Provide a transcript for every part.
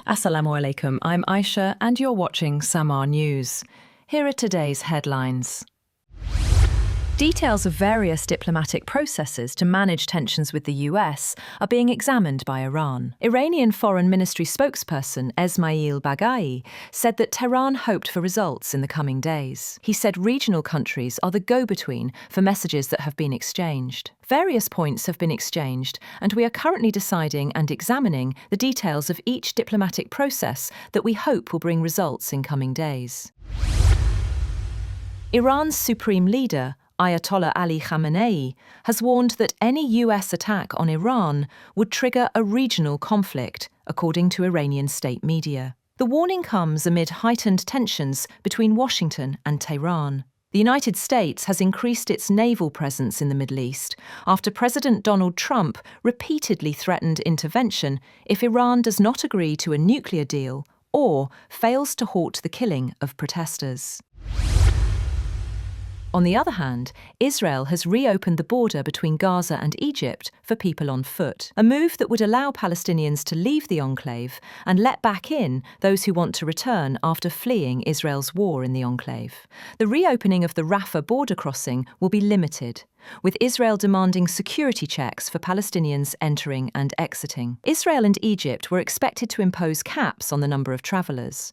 Assalamu alaikum, I'm Aisha and you're watching Samaa News. Here are today's headlines. Details of various diplomatic processes to manage tensions with the US are being examined by Iran. Iranian Foreign Ministry spokesperson Esmail Baghaei said that Tehran hoped for results in the coming days. He said regional countries are the go-between for messages that have been exchanged. Various points have been exchanged, and we are currently deciding and examining the details of each diplomatic process that we hope will bring results in coming days. Iran's supreme leader, Ayatollah Ali Khamenei, has warned that any US attack on Iran would trigger a regional conflict, according to Iranian state media. The warning comes amid heightened tensions between Washington and Tehran. The United States has increased its naval presence in the Middle East after President Donald Trump repeatedly threatened intervention if Iran does not agree to a nuclear deal or fails to halt the killing of protesters. On the other hand, Israel has reopened the border between Gaza and Egypt for people on foot, a move that would allow Palestinians to leave the enclave and let back in those who want to return after fleeing Israel's war in the enclave. The reopening of the Rafah border crossing will be limited, with Israel demanding security checks for Palestinians entering and exiting. Israel and Egypt were expected to impose caps on the number of travellers.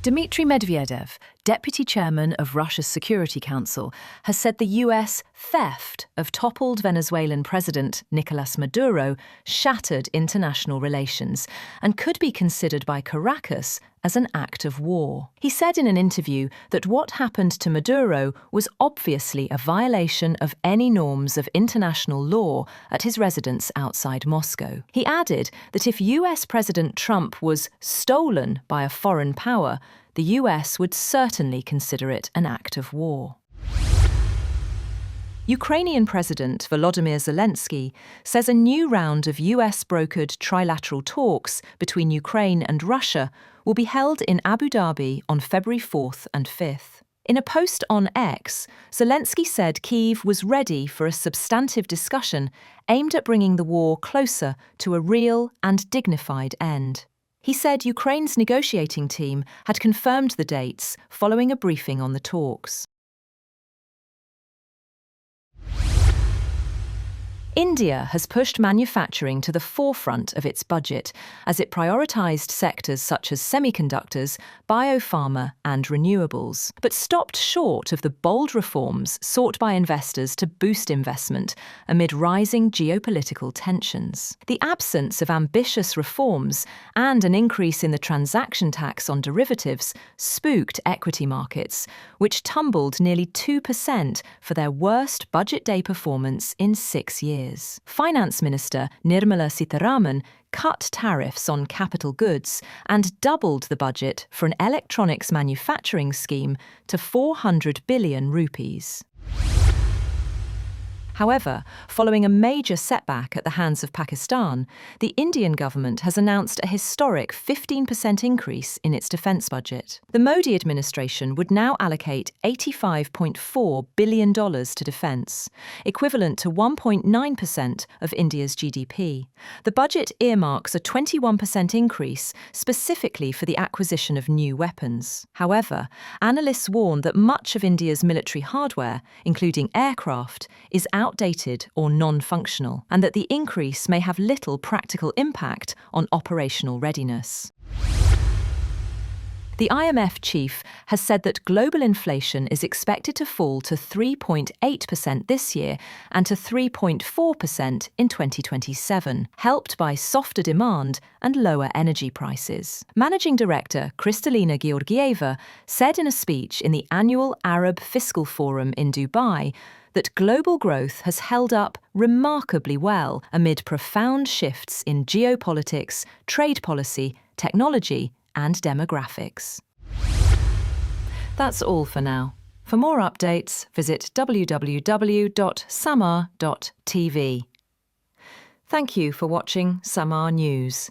Dmitry Medvedev, deputy chairman of Russia's Security Council, has said the US theft of toppled Venezuelan President Nicolas Maduro shattered international relations and could be considered by Caracas as an act of war. He said in an interview that what happened to Maduro was obviously a violation of any norms of international law at his residence outside Moscow. He added that if US President Trump was stolen by a foreign power, the US would certainly consider it an act of war. Ukrainian President Volodymyr Zelensky says a new round of US-brokered trilateral talks between Ukraine and Russia will be held in Abu Dhabi on February 4th and 5th. In a post on X, Zelensky said Kyiv was ready for a substantive discussion aimed at bringing the war closer to a real and dignified end. He said Ukraine's negotiating team had confirmed the dates following a briefing on the talks. India has pushed manufacturing to the forefront of its budget as it prioritised sectors such as semiconductors, biopharma and renewables, but stopped short of the bold reforms sought by investors to boost investment amid rising geopolitical tensions. The absence of ambitious reforms and an increase in the transaction tax on derivatives spooked equity markets, which tumbled nearly 2% for their worst budget day performance in 6 years. Finance Minister Nirmala Sitharaman cut tariffs on capital goods and doubled the budget for an electronics manufacturing scheme to 400 billion rupees. However, following a major setback at the hands of Pakistan, the Indian government has announced a historic 15% increase in its defence budget. The Modi administration would now allocate $85.4 billion to defence, equivalent to 1.9% of India's GDP. The budget earmarks a 21% increase specifically for the acquisition of new weapons. However, analysts warn that much of India's military hardware, including aircraft, is outdated or non-functional, and that the increase may have little practical impact on operational readiness. The IMF chief has said that global inflation is expected to fall to 3.8% this year and to 3.4% in 2027, helped by softer demand and lower energy prices. Managing Director Kristalina Georgieva said in a speech in the annual Arab Fiscal Forum in Dubai that global growth has held up remarkably well amid profound shifts in geopolitics, trade policy, technology, and demographics. That's all for now. For more updates, visit www.samaa.tv. Thank you for watching Samaa News.